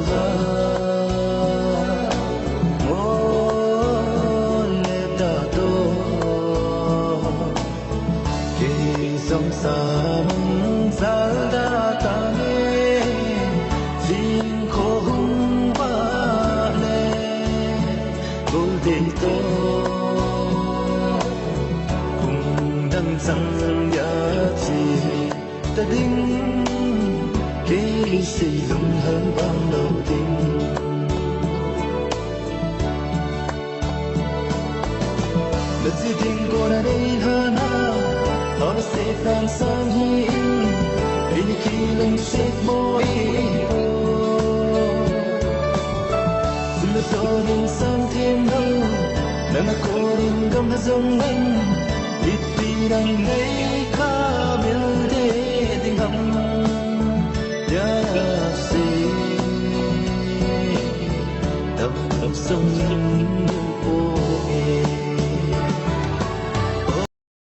ra ngôn lệ ta tô khi dòng xa mong giá đã ta nghe xin khổ hung ba lệ vô tình tô cùng đăng rằng giá trị ta đinh khi xây dựng hơn ban đầu tiên lần gì tình cô đã đây hơn họ sẽ tan sang hi vì khi lần sẽ môi dù cho đình sang thêm hơn nàng cô đình gầm dòng anh ít vì đang ngay khá miêu thế tình hầm giá gì tâm sông ô